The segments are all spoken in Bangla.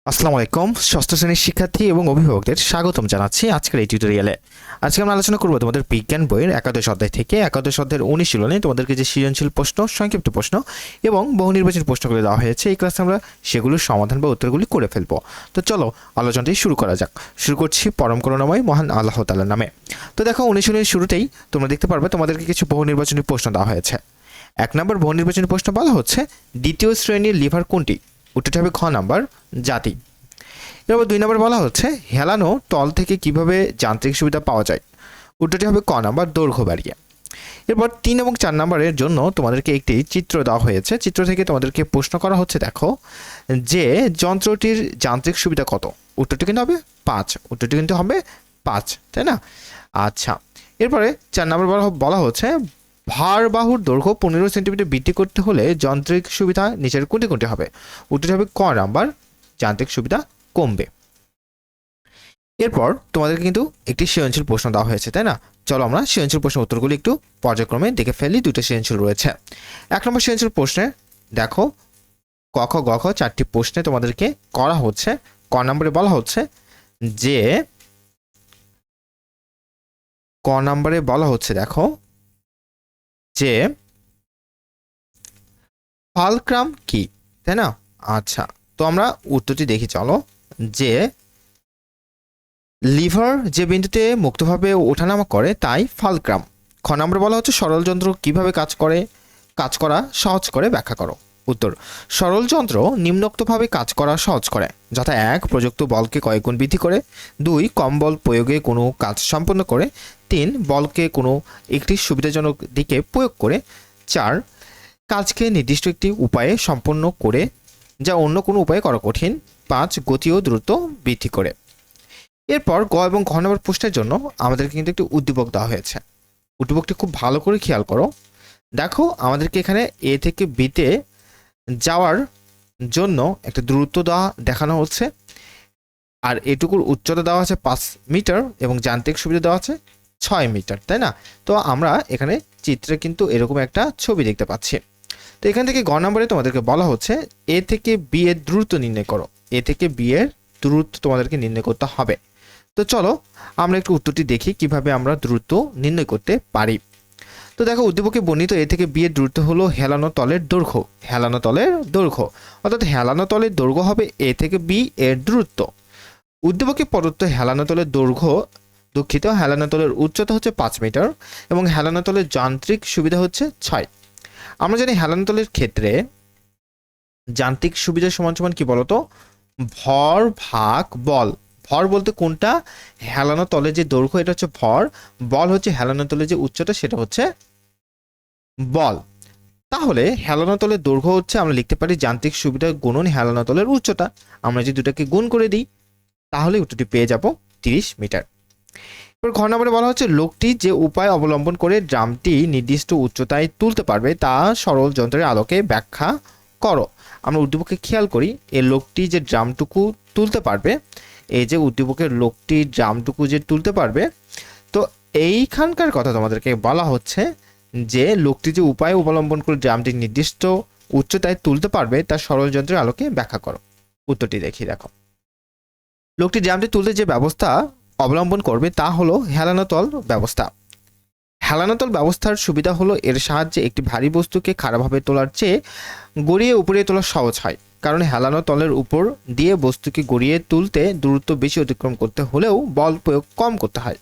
আসসালামু আলাইকুম ষষ্ঠ শ্রেণীর শিক্ষার্থী এবং অভিভাবকদের স্বাগতম জানাচ্ছি আজকের এই টিউটোরিয়ালে। আজকে আমরা আলোচনা করব তোমাদের বিজ্ঞান বইয়ের একাদশ অধ্যায় থেকে একাদশ অধ্যায়ের অনুশীলনে তোমাদেরকে যে সৃজনশীল প্রশ্ন, সংক্ষিপ্ত প্রশ্ন এবং বহু নির্বাচনী প্রশ্নগুলি দেওয়া হয়েছে, এই ক্লাসে আমরা সেগুলোর সমাধান বা উত্তরগুলি করে ফেলবো। তো চলো আলোচনাটি শুরু করা যাক। শুরু করছি পরম করুণাময় মহান আল্লাহ তাআলার নামে। তো দেখো, অনুশীলনের শুরুতেই তোমরা দেখতে পারবে তোমাদেরকে কিছু বহু নির্বাচনী প্রশ্ন দেওয়া হয়েছে। 1 নম্বর বহু নির্বাচনী প্রশ্ন বলা হচ্ছে, দ্বিতীয় শ্রেণীর লিভার কোনটি? উত্তরটি হবে খ নাম্বার, জাতি। এরপর 2 নম্বর বলা হচ্ছে, হেলানো তল থেকে কিভাবে যান্ত্রিক সুবিধা পাওয়া যায়? উত্তরটি হবে ক নাম্বার, দৈর্ঘ্য বাড়িয়ে। এরপর 3 এবং 4 নম্বরের জন্য তোমাদেরকে একটি চিত্র দেওয়া হয়েছে। চিত্র থেকে তোমাদেরকে প্রশ্ন করা হচ্ছে, দেখো যে যন্ত্রটির যান্ত্রিক সুবিধা কত? উত্তরটি কিন্তু হবে 5। উত্তরটি কিন্তু হবে 5, তাই না? আচ্ছা, এরপরে 4 নম্বর বলা হচ্ছে, ভারবাহুর দৈর্ঘ্য 15 সেন্টিমিটার বৃদ্ধি করতে হলে যান্ত্রিক সুবিধা নিচের কোনটি কোনটি হবে? উত্তরটি হবে ক নাম্বার, যান্ত্রিক সুবিধা কমবে। এরপর তোমাদেরকে কিন্তু একটি সৃজনশীল প্রশ্ন দেওয়া হয়েছে, তাই না? চলো আমরা সৃজনশীল প্রশ্নের উত্তরগুলি একটু পর্যায়ক্রমে দেখে ফেলি। 2টা সৃজনশীল রয়েছে। 1 নম্বর সৃজনশীল প্রশ্নে দেখো, ক খ গ ঘ 4টি প্রশ্নে তোমাদেরকে করা হচ্ছে। ক নম্বরে বলা হচ্ছে যে দেখো যে ফালক্রাম কি, তাই না? আচ্ছা, তো আমরা উত্তরটি দেখি চলো। যে লিভার যে বিন্দুতে মুক্তভাবে ওঠানামা করে তাই ফালক্রাম। খ নম্বরে বলা হচ্ছে, সরল যন্ত্র কিভাবে কাজ করা সহজ করে ব্যাখ্যা করো। উত্তর, সরল যন্ত্র নিম্নোক্তভাবে কাজ করা সহজ করে, যথা 1 প্রযুক্ত বলকে কয়েকগুণ বৃদ্ধি করে, 2 কম বল প্রয়োগে কোনো কাজ সম্পন্ন করে, 3 বলকে কোনো একটি সুবিধাজনক দিকে প্রয়োগ করে, 4 কাজকে নির্দিষ্ট একটি উপায়ে সম্পন্ন করে যা অন্য কোনো উপায়ে করা কঠিন, 5 গতি ও দ্রুত বৃদ্ধি করে। এরপর গ এবং ঘ নম্বর প্রশ্নের জন্য আমাদেরকে কিন্তু একটি উদ্দীপক দেওয়া হয়েছে। উদ্দীপকটি খুব ভালো করে খেয়াল করো। দেখো, আমাদেরকে এখানে এ থেকে বিতে যাওয়ার জন্য একটা দূরত্ব দেখানো হচ্ছে, আর এটুকুর উচ্চতা দেওয়া আছে 5 মিটার এবং যান্ত্রিক সুবিধা দেওয়া আছে 6 মিটার, তাই না? তো আমরা এখানে চিত্রে কিন্তু এরকম একটা ছবি দেখতে পাচ্ছি। তো এখান থেকে গ নম্বরে তোমাদেরকে বলা হচ্ছে, এ থেকে বি এর দূরত্ব নির্ণয় করো। এ থেকে বি এর দূরত্ব তোমাদেরকে নির্ণয় করতে হবে। তো চলো আমরা একটু উত্তরটি দেখি কিভাবে আমরা দূরত্ব নির্ণয় করতে পারি। তো দেখো, উদ্দীপকে বর্ণিত এ থেকে বি এর দূরত্ব হলো হেলানো তলের দৈর্ঘ্য। হেলানো তলের দৈর্ঘ্য অর্থাৎ হেলানো তলের দৈর্ঘ্য হবে এ থেকে বি এর দূরত্ব। উদ্দীপকে প্রদত্ত হেলানো তলের হেলানো তলের উচ্চতা হচ্ছে 5 মিটার এবং হেলানো তলের যান্ত্রিক সুবিধা হচ্ছে 6। আমরা জানি হেলানো তলের ক্ষেত্রে যান্ত্রিক সুবিধা সমান সমান কি বলতো? ভর ভাগ বল। ভর বলতে কোনটা? হেলানো তলে যে দৈর্ঘ্য, এটা হচ্ছে ভর। বল হচ্ছে হেলানো তলে যে উচ্চতা, সেটা হচ্ছে বল। তাহলে হেলানো তলের দৈর্ঘ্য হচ্ছে, আমরা লিখতে পারি যান্ত্রিক সুবিধা গুণন হেলানো তলের উচ্চতা। আমরা যদি দুটাকে গুণ করে দিই তাহলে উত্তরটি পেয়ে যাব 30 মিটার। এবার ঘ নম্বরে বলা হচ্ছে, লোকটি যে উপায় অবলম্বন করে ড্রামটি নির্দিষ্ট উচ্চতায় তুলতে পারবে তা সরল যন্ত্রের আলোকে ব্যাখ্যা করো। আমরা উদ্দীপকে খেয়াল করি, এই লোকটি যে ড্রামটুকু তুলতে পারবে, এই যে উদ্দীপকের লোকটি ড্রামটুকু যে তুলতে পারবে, তো এইখানকার কথা তোমাদেরকে বলা হচ্ছে যে লোকটি যে উপায় অবলম্বন করে ড্রামটি নির্দিষ্ট উচ্চতায় তুলতে পারবে তা সরল যন্ত্রের আলোকে ব্যাখ্যা করো। উত্তরটি দেখি। দেখো, লোকটি ড্রামটি তুলতে যে ব্যবস্থা অবলম্বন করবে তা হলো হেলানো তল ব্যবস্থা। হেলানো তল ব্যবস্থার সুবিধা হলো এর সাহায্যে একটি ভারী বস্তুকে খাড়াভাবে তোলার চেয়ে গড়িয়ে উপরে তোলা সহজ হয়, কারণ হেলানো তলের উপর দিয়ে বস্তুকে গড়িয়ে তুলতে দূরত্ব বেশি অতিক্রম করতে হলেও বল প্রয়োগ কম করতে হয়।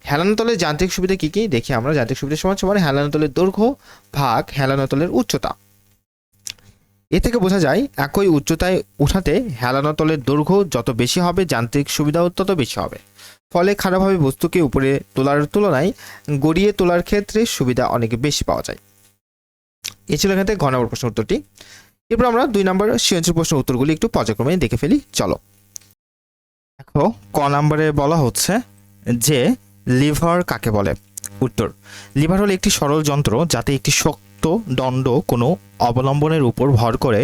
হেলানো তলের যান্ত্রিক সুবিধা কি কি দেখি আমরা। যান্ত্রিক সুবিধা সমান সমান হেলানো তলের দৈর্ঘ্য ভাগ হেলানো তলের উচ্চতা। এ থেকে বোঝা যায়, একই উচ্চতায় উঠাতে হেলানো তলের দৈর্ঘ্য যত বেশি হবে যান্ত্রিক সুবিধাও তত বেশি হবে। ফলে খারাপভাবে বস্তুকে উপরে তোলার তুলনায় গড়িয়ে তোলার ক্ষেত্রে সুবিধা অনেক বেশি পাওয়া যায়। এ ছিল এখান থেকে ঘ নম্বর প্রশ্নের উত্তরটি। এরপর আমরা 2 নম্বর সৃজনশীল প্রশ্নের উত্তরগুলি একটু পর্যায়ক্রমে দেখে ফেলি। চলো, দেখো, ক নম্বরে বলা হচ্ছে যে লিভার কাকে বলে? উত্তর, লিভার হলো একটি সরল যন্ত্র যাতে একটি শক্ত দণ্ড কোনো অবলম্বনের উপর ভর করে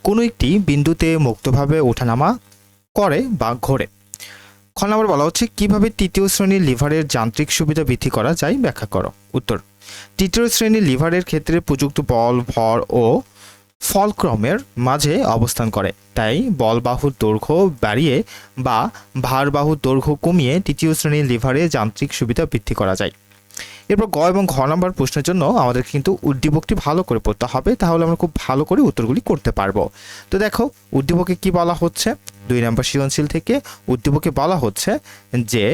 কোনো একটি বিন্দুতে মুক্তভাবে ওঠানামা করে বা ঘোরে। খ নম্বর বলা হচ্ছে, কিভাবে তৃতীয় শ্রেণীর লিভারের যান্ত্রিক সুবিধা বৃদ্ধি করা যায় ব্যাখ্যা করো। উত্তর, তৃতীয় শ্রেণীর লিভারের ক্ষেত্রে প্রযুক্ত বল, ভর ও ফলক্রমের মাঝে অবস্থান করে, তাই বলবাহুর দৈর্ঘ্য বাড়িয়ে বা ভারবাহুর দৈর্ঘ্য কমিয়ে তৃতীয় শ্রেণীর লিভারে যান্ত্রিক সুবিধা বৃদ্ধি করা যায়। এরপর গ এবং ঘ নম্বর প্রশ্নের জন্য আমাদের কিন্তু উদ্দীপকটি ভালো করে পড়তে হবে, তাহলে আমরা খুব ভালো করে উত্তরগুলি করতে পারবো। তো দেখো উদ্দীপকে কি বলা হচ্ছে, 2 নম্বর সৃজনশীল থেকে উদ্দীপকে বলা হচ্ছে যে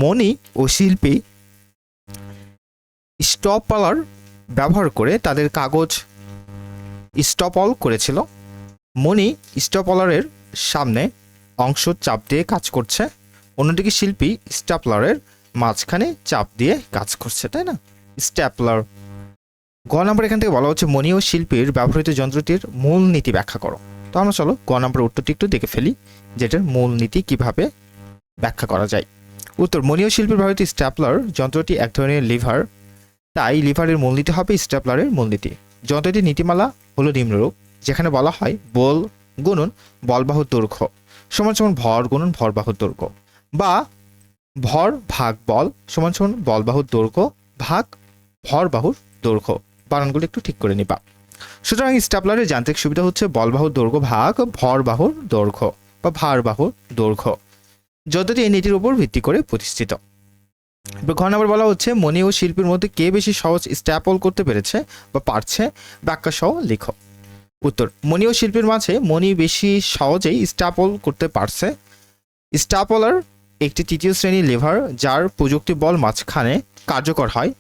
মণি ও শিল্পী স্টপালার ব্যবহার করে তাদের কাগজ স্টপল করেছিল। মণি স্টপলারের সামনে অংশ চাপ দিয়ে কাজ করছে, অন্যদিকে শিল্পী স্ট্যাপলারের মাঝখানে চাপ দিয়ে কাজ করছে, তাই না? স্ট্যাপলার। গ নম্বর এখান থেকে বলা হচ্ছে মণি ও শিল্পীর ব্যবহৃত যন্ত্রটির মূল নীতি ব্যাখ্যা করো। তো আমরা চলো গ নম্বর উত্তরটি একটু দেখে ফেলি, যেটার মূল নীতি কিভাবে ব্যাখ্যা করা যায়। উত্তর, মণি ও শিল্পীর ব্যবহৃত স্ট্যাপলার যন্ত্রটি এক ধরনের লিভার, তাই লিভারের মূলনীতি হবে স্ট্যাপলারের মূলনীতি। যন্ত্রটির নীতিমালা হলো নিম্নরূপ, যেখানে বলা হয় বল গুণন বলবাহুর দৈর্ঘ্য সমান সমান ভর গুণন ভরবাহুর দৈর্ঘ্য, বা ভর ভাগ বল সমান সমান বলবাহুর দৈর্ঘ্য ভাগ ভরবাহুর দৈর্ঘ্য। বানানগুলো একটু ঠিক করে নিবা। সুতরাং স্ট্যাপলারের যান্ত্রিক সুবিধা হচ্ছে বলবাহুর দৈর্ঘ্য ভাগ ভরবাহুর দৈর্ঘ্য বা ভারবাহুর দৈর্ঘ্য। যন্ত্রটি এই নীতির উপর ভিত্তি করে প্রতিষ্ঠিত। ঘ নম্বর বলা হচ্ছে মণি ও শিল্পীর মধ্যে কে বেশি সহজ স্ট্যাপল করতে পেরেছে বা পারছে, ব্যাখ্যা সহ লিখো। উত্তর, মণি ও শিল্পীর মাঝে মণি বেশি সহজেই স্ট্যাপল করতে পারছে। স্ট্যাপলার একটি তৃতীয় শ্রেণীর লিভার, যার প্রযুক্তি বল মাঝখানে কার্যকর হয়,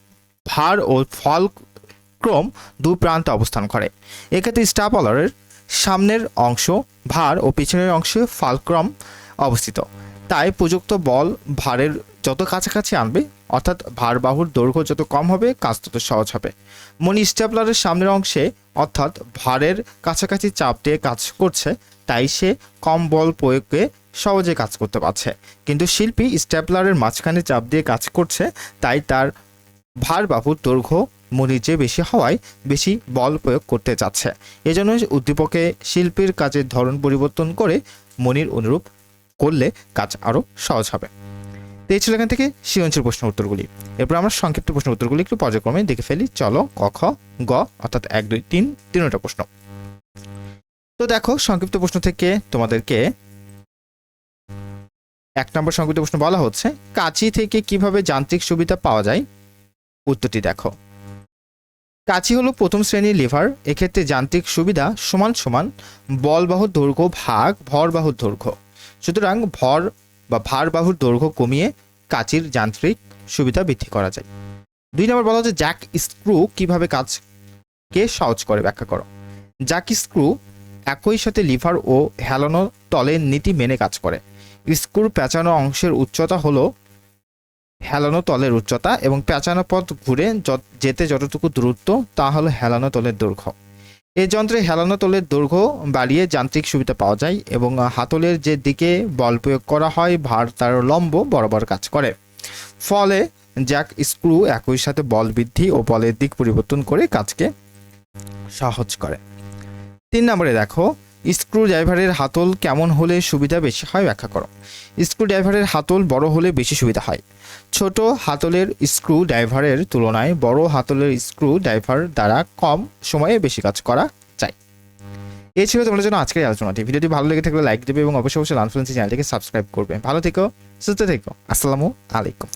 ভার ও ফলক্রম দুই প্রান্তে অবস্থান করে। এক্ষেত্রে স্ট্যাপলারের সামনের অংশ ভার ও পিছনের অংশে ফালক্রম অবস্থিত, তাই প্রযুক্ত বল ভারের যত কাছাকাছি আনবে, অর্থাৎ ভারবাহুর দৈর্ঘ্য যত কম হবে, কাজ তত সহজ হবে। মণি স্ট্যাপলারের সামনের অংশে অর্থাৎ ভারের কাছাকাছি চাপ দিয়ে কাজ করছে, তাই সে কম বল প্রয়োগে সহজে কাজ করতে পারছে। কিন্তু শিল্পী স্ট্যাপলারের মাঝখানে চাপ দিয়ে কাজ করছে, তাই তার ভারবাহুর দৈর্ঘ্য মণির চেয়ে বেশি হওয়ায় বেশি বল প্রয়োগ করতে যাচ্ছে। এজন্য উদ্দীপকে শিল্পীর কাজের ধরন পরিবর্তন করে মণির অনুরূপ করলে কাজ আরও সহজ হবে। তো এই ছিল এখান থেকে সৃজনশীল প্রশ্নের উত্তরগুলি। এরপর আমরা সংক্ষিপ্ত প্রশ্নের উত্তরগুলি একটু পর্যায়ক্রমে দেখে ফেলি। চলো ক খ গ অর্থাৎ 1 2 3 তিনটা প্রশ্ন। তো দেখো সংক্ষিপ্ত প্রশ্ন থেকে তোমাদেরকে 1 নম্বর সংক্ষিপ্ত প্রশ্ন বলা হচ্ছে কাঁচি থেকে কিভাবে যান্ত্রিক সুবিধা পাওয়া যায়। উত্তরটি দেখো, কাঁচি হলো প্রথম শ্রেণীর লিভার, এক্ষেত্রে যান্ত্রিক সুবিধা সমান সমান বলবাহুর দৈর্ঘ্য ভাগ ভরবাহুর দৈর্ঘ্য। সুতরাং ভর বা ভারবাহুর দৈর্ঘ্য কমিয়ে কাঁচির যান্ত্রিক সুবিধা বৃদ্ধি করা যায়। 2 নম্বর বলা হচ্ছে জ্যাক স্ক্রু কিভাবে কাজকে সহজ করে, ব্যাখ্যা করো। জ্যাক স্ক্রু একই সাথে লিভার ও হেলানো তলের নীতি মেনে কাজ করে। স্ক্রুর পেঁচানো অংশের উচ্চতা হলো হেলানো তলের উচ্চতা এবং পেঁচানো পথ ঘুরে যেতে যতটুকু দূরত্ব তা হলো হেলানো তলের দৈর্ঘ্য। এই যন্ত্রে হেলানো তলের দৈর্ঘ্য বাড়িয়ে যান্ত্রিক সুবিধা পাওয়া যায় এবং হাতলের যে দিকে বল প্রয়োগ করা হয় ভার তার লম্ব বরাবর কাজ করে। ফলে জ্যাক স্ক্রু একই সাথে বল বৃদ্ধি ও বলের দিক পরিবর্তন করে কাজকে সহজ করে। 3 নম্বরে দেখো স্ক্রু ড্রাইভারের হাতল কেমন হলে সুবিধা বেশি হয়, ব্যাখ্যা করো। স্ক্রু ড্রাইভারের হাতল বড় হলে বেশি সুবিধা হয়। ছোট হাতলের স্ক্রু ড্রাইভারের তুলনায় বড় হাতলের স্ক্রু ড্রাইভার দ্বারা কম সময়ে বেশি কাজ করা যায়। এই ছিল তোমাদের জন্য আজকের আলোচনাটি। ভিডিওটি ভালো লেগে থাকলে লাইক দেবে এবং অবশ্যই লার্ন ফ্লুয়েন্সি চ্যানেলটিকে সাবস্ক্রাইব করবে। ভালো থেকো, সুস্থ থেকো। আসসালামু আলাইকুম।